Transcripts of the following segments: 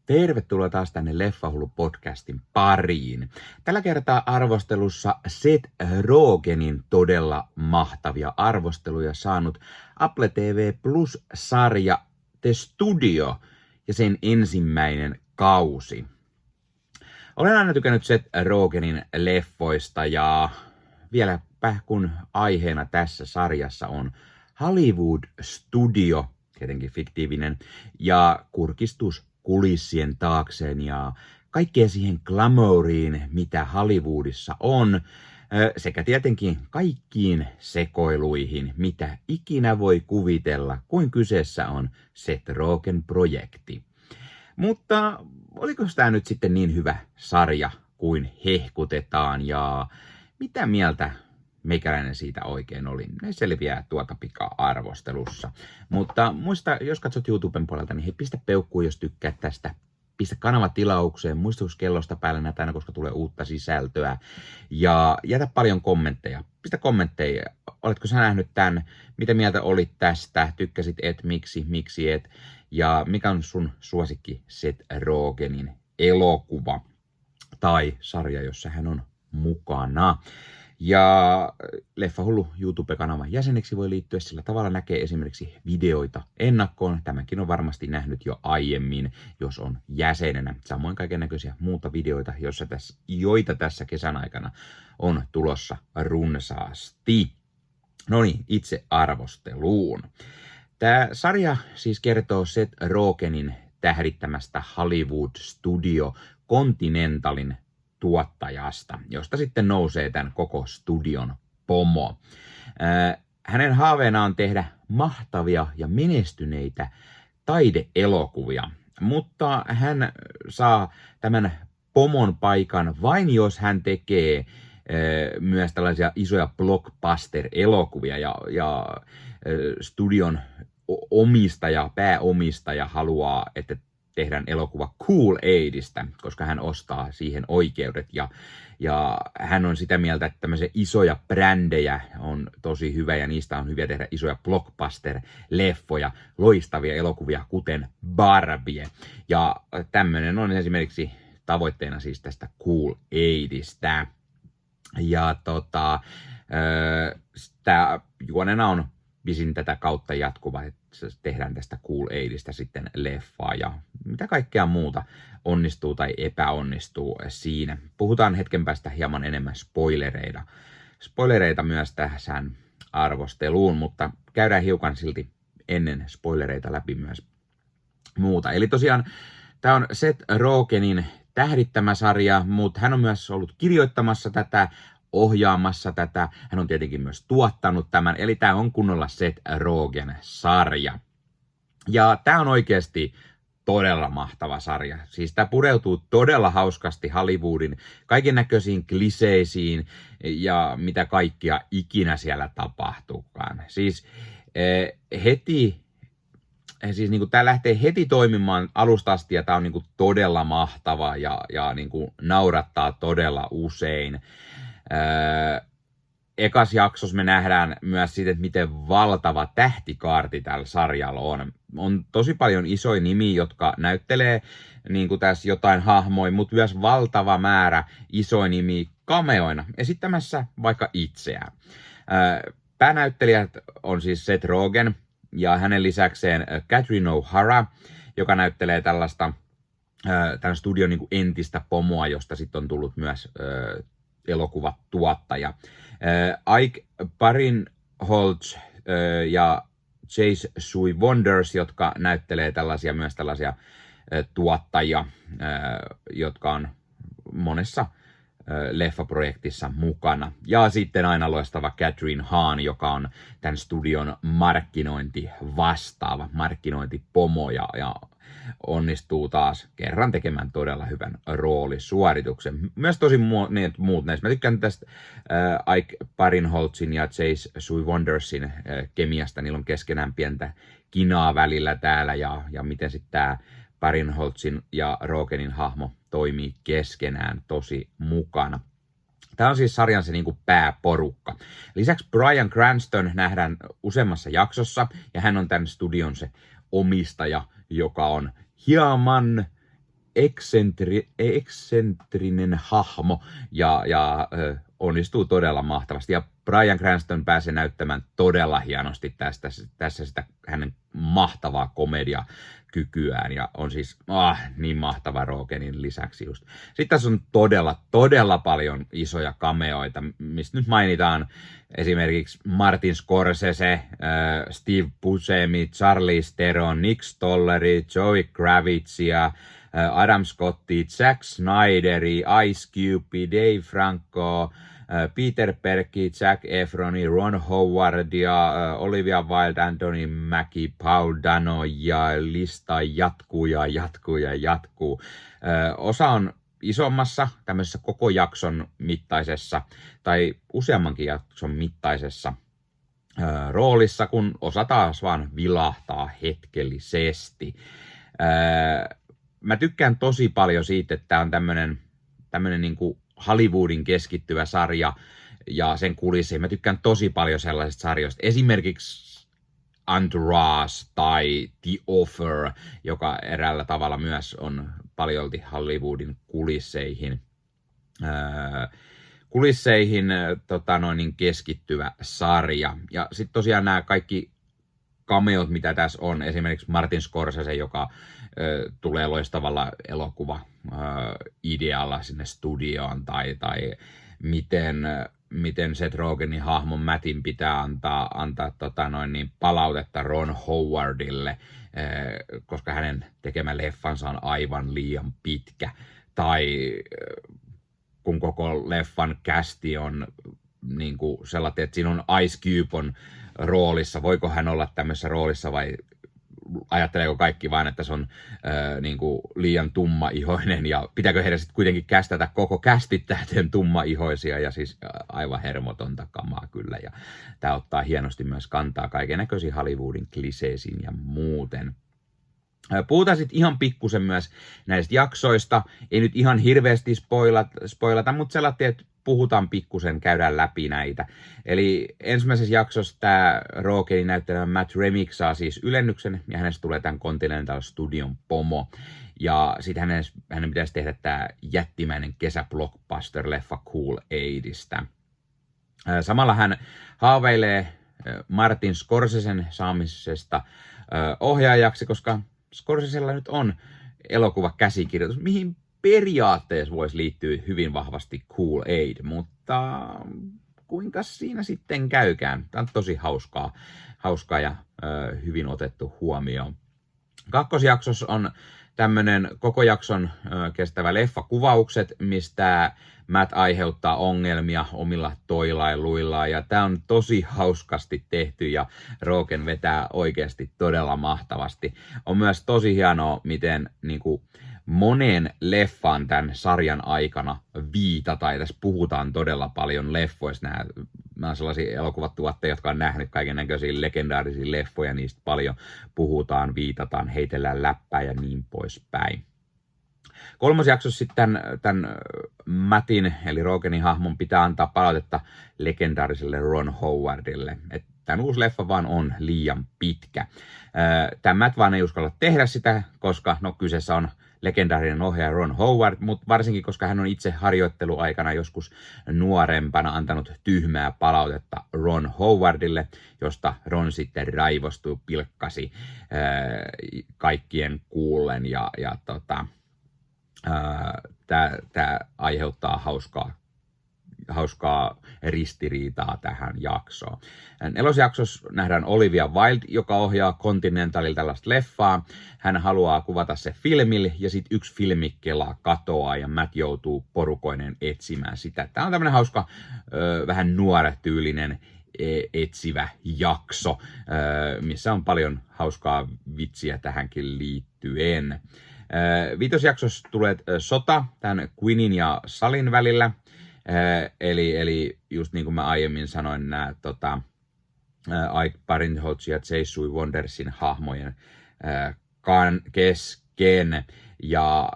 Tervetuloa taas tänne Leffahullu-podcastin pariin. Tällä kertaa arvostelussa Seth Rogenin todella mahtavia arvosteluja saanut Apple TV Plus-sarja The Studio ja sen ensimmäinen kausi. Olen aina tykännyt Seth Rogenin leffoista ja vieläpä kun aiheena tässä sarjassa on Hollywood Studio, tietenkin fiktiivinen, ja kurkistus kulissien taakseen ja kaikkeen siihen glamouriin, mitä Hollywoodissa on, sekä tietenkin kaikkiin sekoiluihin, mitä ikinä voi kuvitella, kuin kyseessä on Seth Rogen projekti. Mutta oliko tämä nyt sitten niin hyvä sarja kuin hehkutetaan ja mitä mieltä meikäläinen siitä oikein oli? Ne selviää tuota pikaa arvostelussa. Mutta muista, jos katsot YouTuben puolelta, niin hei, pistä peukkuun, jos tykkäät tästä. Pistä kanava tilaukseen, muistutuskellosta päälle näitä aina, koska tulee uutta sisältöä. Ja jätä paljon kommentteja. Pistä kommentteja. Oletko sä nähnyt tämän? Mitä mieltä olit tästä? Tykkäsit et? Miksi et? Ja mikä on sun suosikki Seth Rogenin elokuva tai sarja, jossa hän on mukana? Ja Leffahullu YouTube-kanavan jäseneksi voi liittyä, sillä tavalla näkee esimerkiksi videoita ennakkoon. Tämänkin on varmasti nähnyt jo aiemmin, jos on jäsenenä. Samoin kaikennäköisiä muuta videoita, joita tässä kesän aikana on tulossa runsaasti. No niin, itse arvosteluun. Tämä sarja siis kertoo Seth Rogenin tähdittämästä Hollywood Studio Continentalin tuottajasta, josta sitten nousee tämän koko studion pomo. Hänen haaveena on tehdä mahtavia ja menestyneitä taideelokuvia, mutta hän saa tämän pomon paikan vain jos hän tekee myös tällaisia isoja blockbuster-elokuvia ja studion pääomistaja haluaa, että tehdään elokuva Cool Aidista, koska hän ostaa siihen oikeudet ja hän on sitä mieltä, että tämmöisiä isoja brändejä on tosi hyvä ja niistä on hyviä tehdä isoja blockbuster-leffoja, loistavia elokuvia, kuten Barbie. Ja tämmöinen on esimerkiksi tavoitteena siis tästä Cool Aidista. Ja tämä juonena on pisin tätä kautta jatkuva, että tehdään tästä Cool Aidista sitten leffaa ja mitä kaikkea muuta onnistuu tai epäonnistuu siinä. Puhutaan hetken päästä hieman enemmän spoilereita myös tähän arvosteluun, mutta käydään hiukan silti ennen spoilereita läpi myös muuta. Eli tosiaan tämä on Seth Rogenin tähdittämä sarja, mutta hän on myös ollut kirjoittamassa tätä, ohjaamassa tätä. Hän on tietenkin myös tuottanut tämän, eli tämä on kunnolla Seth Rogen-sarja. Ja tämä on oikeasti todella mahtava sarja. Siis tämä pureutuu todella hauskasti Hollywoodin kaiken näköisiin kliseisiin ja mitä kaikkia ikinä siellä tapahtuukaan. Siis niin kuin tämä lähtee heti toimimaan alusta asti ja tämä on niin kuin todella mahtava ja niin kuin naurattaa todella usein. Ekas jaksossa me nähdään myös siitä, että miten valtava tähtikaarti tällä sarjalla on. On tosi paljon isoja nimiä, jotka näyttelee niin kuin tässä jotain hahmoja, mutta myös valtava määrä isoja nimiä cameoina esittämässä vaikka itseään. Päänäyttelijät on siis Seth Rogen ja hänen lisäkseen Catherine O'Hara, joka näyttelee tämän studion niin kuin entistä pomoa, josta sitten on tullut myös elokuvatuottaja. Ike Barinholtz ja Chase Sui Wonders, jotka näyttelee myös tällaisia tuottajia, jotka on monessa leffaprojektissa mukana. Ja sitten aina loistava Catherine Hahn, joka on tämän studion markkinointipomo ja onnistuu taas kerran tekemään todella hyvän roolisuorituksen. Myös tosi muut näistä. Mä tykkään tästä Ike Barinholtzin ja Chase Sui Wondersin kemiasta. Niillä on keskenään pientä kinaa välillä täällä ja miten sitten tämä Barinholtzin ja Rogenin hahmo toimii keskenään tosi mukana. Tämä on siis sarjan se niinku pääporukka. Lisäksi Bryan Cranston nähdään useammassa jaksossa ja hän on tämän studion se omistaja, joka on hieman eksentrinen hahmo ja onnistuu todella mahtavasti. Ja Bryan Cranston pääsee näyttämään todella hienosti tässä sitä hänen mahtavaa komediakykyään ja on siis niin mahtava Rogenin lisäksi just. Sitten tässä on todella paljon isoja cameoita, mistä nyt mainitaan esimerkiksi Martin Scorsese, Steve Buscemi, Charlize Theron, Nick Stolleri, Zoe Kravitsia, Adam Scotti, Zack Snyderi, Ice Cube, Dave Franco, Peter Perky, Zac Efroni, Ron Howard ja Olivia Wilde, Anthony Mackie, Paul Dano ja lista jatkuu. Osa on isommassa, tämmöisessä koko jakson mittaisessa tai useammankin jakson mittaisessa roolissa, kun osa taas vaan vilahtaa hetkellisesti. Mä tykkään tosi paljon siitä, että tää on tämmönen niinku Hollywoodin keskittyvä sarja ja sen kulisseihin. Mä tykkään tosi paljon sellaisista sarjoista. Esimerkiksi Entourage tai The Offer, joka eräällä tavalla myös on paljolti Hollywoodin kulisseihin keskittyvä sarja. Ja sitten tosiaan nämä kaikki cameot, mitä tässä on, esimerkiksi Martin Scorsese, joka tulee loistavalla elokuva-idealla sinne studioon, tai miten Seth Rogenin hahmon Mattin pitää antaa palautetta Ron Howardille, koska hänen tekemä leffansa on aivan liian pitkä, tai kun koko leffan kästi on niin kuin sellainen, että siinä on Ice Cube on roolissa, voiko hän olla tämmöisessä roolissa vai ajatteleeko kaikki vaan, että se on niin kuin liian tummaihoinen ja pitääkö heidän sitten kuitenkin kästätä koko kästittäjien tummaihoisia ja siis aivan hermotonta kamaa kyllä ja tämä ottaa hienosti myös kantaa kaikennäköisiin Hollywoodin kliseisiin ja muuten. Puhutaan sitten ihan pikkusen myös näistä jaksoista, ei nyt ihan hirveästi spoilata, mutta sellainen, että puhutaan pikkusen, käydään läpi näitä. Eli ensimmäisessä jaksossa tämä Rogenin näyttelemä Matt Remick saa siis ylennyksen ja hänestä tulee tämän Continental Studion pomo. Ja sitten hänen pitäisi tehdä tämä jättimäinen kesäblockbuster-leffa Cool Aidista. Samalla hän haaveilee Martin Scorsesen saamisesta ohjaajaksi, koska Scorsesella nyt on elokuvakäsikirjoitus, mihin periaatteessa voisi liittyä hyvin vahvasti Cool Aid, mutta kuinka siinä sitten käykään? Tämä on tosi hauskaa ja hyvin otettu huomioon. Kakkosjaksossa on tämmöinen koko jakson kestävä leffakuvaukset, mistä Matt aiheuttaa ongelmia omilla toilailuillaan. Ja tämä on tosi hauskasti tehty ja Rogen vetää oikeasti todella mahtavasti. On myös tosi hienoa, miten niinku monen leffan tämän sarjan aikana viitataan. Tässä puhutaan todella paljon leffoista. Nämä on sellaisia elokuvatuotteita, jotka on nähnyt kaiken näköisiä legendaarisia leffoja. Niistä paljon puhutaan, viitataan, heitellään läppää ja niin poispäin. Kolmas jaksossa sitten tämän Mattin eli Rogenin hahmon pitää antaa palautetta legendaariselle Ron Howardille. Tämä uusi leffa vaan on liian pitkä. Tämä Matt vaan ei uskalla tehdä sitä, koska kyseessä on legendaarinen ohjaaja Ron Howard, mutta varsinkin koska hän on itse harjoitteluaikana joskus nuorempana antanut tyhmää palautetta Ron Howardille, josta Ron sitten raivostui, pilkkasi kaikkien kuullen ja tämä aiheuttaa hauskaa ristiriitaa tähän jaksoon. Nelosjaksossa nähdään Olivia Wilde, joka ohjaa Continentalilla tällaista leffaa. Hän haluaa kuvata se filmille ja sitten yksi filmikkela katoaa ja Matt joutuu porukoinen etsimään sitä. Tämä on tämmöinen hauska, vähän nuoretyylinen etsivä jakso, missä on paljon hauskaa vitsiä tähänkin liittyen. Viitosjaksossa tulee sota tämän Quinnin ja Salin välillä. Eli just niin kuin mä aiemmin sanoin, nämä Ike Barinholtz ja Chase Wondersin hahmojen kesken. Ja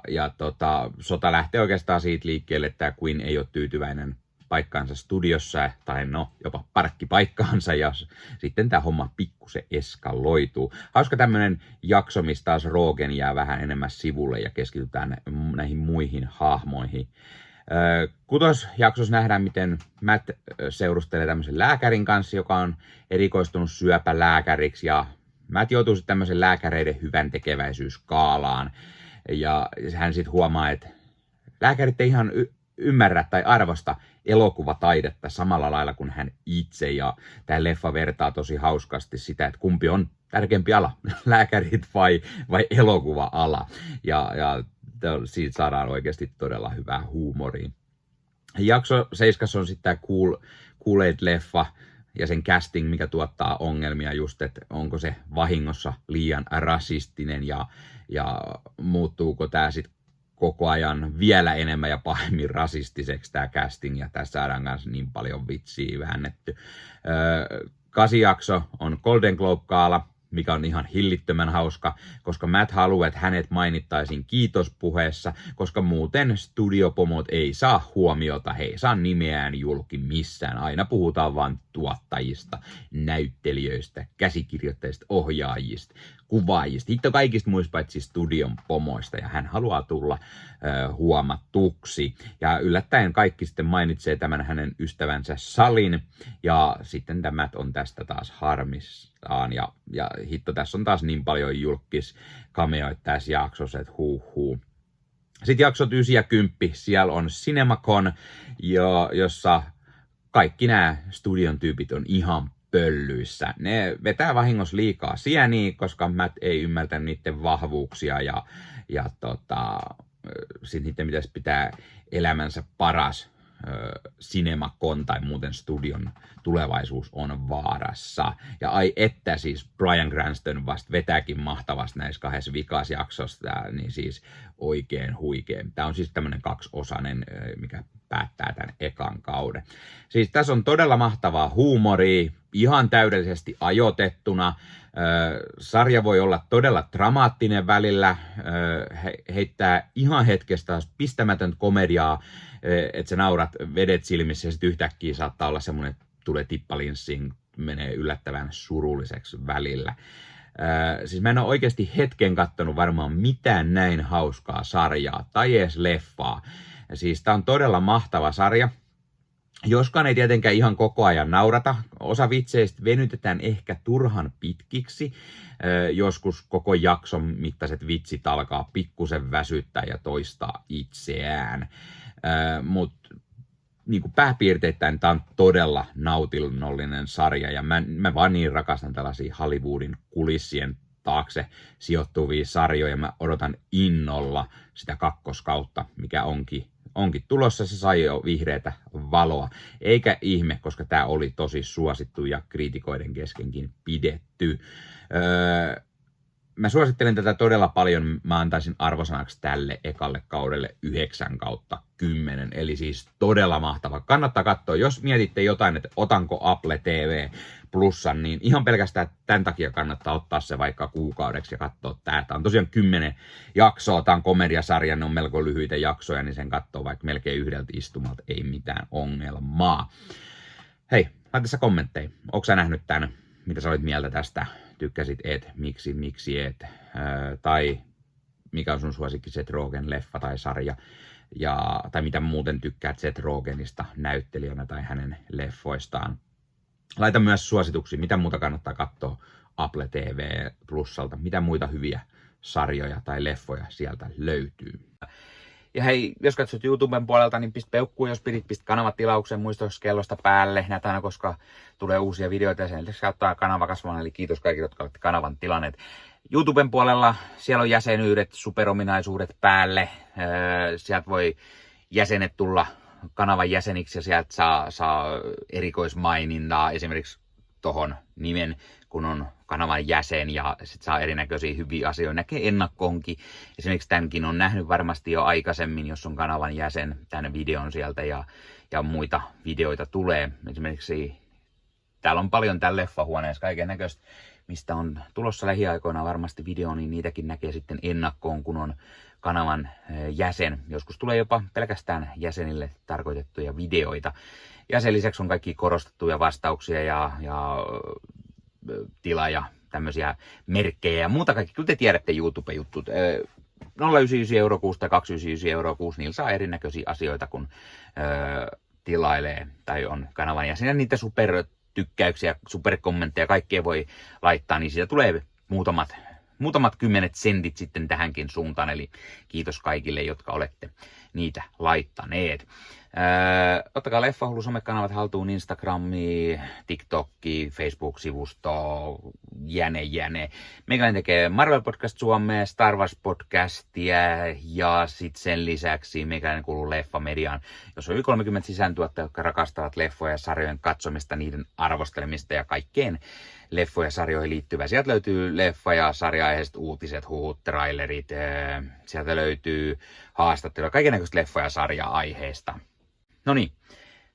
sota lähtee oikeastaan siitä liikkeelle, että tämä Quinn ei ole tyytyväinen paikkaansa studiossa, tai no jopa parkkipaikkaansa, ja sitten tämä homma pikkusen eskaloituu. Hauska tämmönen jakso, missä taas Rogen jää vähän enemmän sivulle ja keskitytään näihin muihin hahmoihin. Kutosjaksossa nähdään, miten Matt seurustelee tämmöisen lääkärin kanssa, joka on erikoistunut syöpälääkäriksi, ja Matt joutuu sitten tämmöisen lääkäreiden hyvän tekeväisyyskaalaan, ja hän sitten huomaa, että lääkärit ei ihan ymmärrä tai arvosta elokuvataidetta samalla lailla kuin hän itse, ja tämä leffa vertaa tosi hauskasti sitä, että kumpi on tärkeämpi ala, lääkärit vai elokuva-ala, ja siitä saadaan oikeasti todella hyvää huumoria. Jakso 7 on sitten tämä Cool Aid-leffa ja sen casting, mikä tuottaa ongelmia just, että onko se vahingossa liian rasistinen ja muuttuuko tämä sitten koko ajan vielä enemmän ja pahemmin rasistiseksi tämä casting, ja tässä saadaan kanssa niin paljon vitsiä väännetty. 8 jakso on Golden Globe-gaala, mikä on ihan hillittömän hauska, koska Matt haluaa, että hänet mainittaisiin kiitospuheessa, koska muuten studiopomot ei saa huomiota, he ei saa nimeään julki missään. Aina puhutaan vain tuottajista, näyttelijöistä, käsikirjoittajista, ohjaajista, kuvaajista, hitto kaikista muista paitsi studion pomoista, ja hän haluaa tulla huomatuksi. Ja yllättäen kaikki sitten mainitsee tämän hänen ystävänsä Salin, ja sitten tämä on tästä taas harmissaan, ja hitto, tässä on taas niin paljon julkis cameoita tässä jaksossa, että huuhuu. Sitten jaksot 9 ja 10, siellä on CinemaCon, jossa kaikki nämä studion tyypit on ihan pöllyissä. Ne vetää vahingossa liikaa sieniä, koska Matt ei ymmärtänyt niiden vahvuuksia, ja sitten niiden pitäisi pitää elämänsä paras CinemaCon tai muuten studion tulevaisuus on vaarassa. Ja ai että siis Bryan Cranston vasta vetääkin mahtavasti näissä 2 vikas jaksossa, niin siis oikein huikea. Tämä on siis tämmöinen 2-osainen, mikä päättää tämän ekan kauden. Siis tässä on todella mahtavaa huumoria, ihan täydellisesti ajoitettuna. Sarja voi olla todella dramaattinen välillä, heittää ihan hetkestä pistämätöntä komediaa, että sä naurat vedet silmissä ja sitten yhtäkkiä saattaa olla semmoinen, että tulee tippalinssiin, menee yllättävän surulliseksi välillä. Siis mä en ole oikeasti hetken kattonut varmaan mitään näin hauskaa sarjaa tai edes leffaa. Siis tää on todella mahtava sarja. Joskaan ei tietenkään ihan koko ajan naurata. Osa vitseistä venytetään ehkä turhan pitkiksi. Joskus koko jakson mittaiset vitsit alkaa pikkusen väsyttää ja toistaa itseään. Mutta niin pääpiirteittäin tämä on todella nautinnollinen sarja. Ja mä vaan niin rakastan tällaisia Hollywoodin kulissien taakse sijoittuvia sarjoja. Mä odotan innolla sitä kakkoskautta, mikä onkin tulossa. Se sai jo vihreätä valoa. Eikä ihme, koska tämä oli tosi suosittu ja kriitikoiden keskenkin pidetty. Mä suosittelen tätä todella paljon. Mä antaisin arvosanaksi tälle ekalle kaudelle 9/10. Eli siis todella mahtava. Kannattaa katsoa. Jos mietitte jotain, että otanko Apple TV Plusan, niin ihan pelkästään tämän takia kannattaa ottaa se vaikka kuukaudeksi ja katsoa tää. Tää on tosiaan 10 jaksoa. Tää on komediasarja, ne on melko lyhyitä jaksoja, niin sen katsoo vaikka melkein yhdeltä istumalta. Ei mitään ongelmaa. Hei, laita tässä kommentteja. Ootko sä nähnyt tän? Mitä sä olit mieltä tästä? Tykkäsit et? Miksi et? Tai mikä on sun suosikki Seth Rogen leffa tai sarja? Tai mitä muuten tykkäät Seth Rogenista näyttelijänä tai hänen leffoistaan? Laita myös suosituksia, mitä muuta kannattaa katsoa Apple TV Plusalta. Mitä muita hyviä sarjoja tai leffoja sieltä löytyy. Ja hei, jos katsot YouTuben puolelta, niin pistä peukkuun, jos pistä kanavatilauksen, muista kellosta päälle näitä aina, koska tulee uusia videoita ja sen lisäksi auttaa kanava kasvamaan, eli kiitos kaikille, jotka olette kanavan tilanneet. YouTuben puolella siellä on jäsenyydet, superominaisuudet päälle, sieltä voi jäsenet tulla kanavan jäseniksi ja sieltä saa erikoismainintaa esimerkiksi tohon nimen, kun on kanavan jäsen, ja sitten saa erinäköisiä hyviä asioita, näkee ennakkoonkin. Esimerkiksi tämänkin on nähnyt varmasti jo aikaisemmin, jos on kanavan jäsen, tämän videon sieltä, ja muita videoita tulee. Esimerkiksi täällä on paljon täällä leffahuoneessa kaiken näköistä mistä on tulossa lähiaikoina varmasti video, niin niitäkin näkee sitten ennakkoon, kun on kanavan jäsen. Joskus tulee jopa pelkästään jäsenille tarkoitettuja videoita. Ja sen lisäksi on kaikki korostettuja vastauksia ja tilaaja tämmöisiä merkkejä ja muuta kaikki. Kyllä te tiedätte YouTube-juttut. 0,99 € kuusi tai 2,99 € kuusi, niillä saa erinäköisiä asioita, kun tilailee tai on kanavan jäsen. Niitä supertykkäyksiä, superkommentteja, kaikkea voi laittaa, niin siitä tulee muutamat kymmenet sentit sitten tähänkin suuntaan. Eli kiitos kaikille, jotka olette niitä laittaneet. Ottakaa Leffahullu somekanavat haltuun, Instagrami, TikTokki, Facebook-sivusto, jäne. Meikäläinen tekee Marvel Podcast Suomea, Star Wars Podcastia ja sitten sen lisäksi meikäläinen kuuluu Leffamediaan, jos on yli 30 sisääntuottajia, jotka rakastavat leffoja ja sarjojen katsomista, niiden arvostelemista ja kaikkeen leffoja ja sarjoihin liittyvää. Sieltä löytyy leffa- ja sarja-aiheiset uutiset, huhut, trailerit, sieltä löytyy haastatteluja, kaikennäköistä leffa- ja sarja-aiheesta. No niin,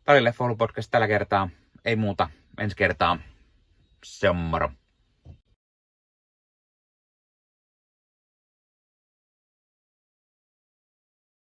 tämä oli Leffahullu podcast tällä kertaa. Ei muuta, ensi kertaa. Se on moro.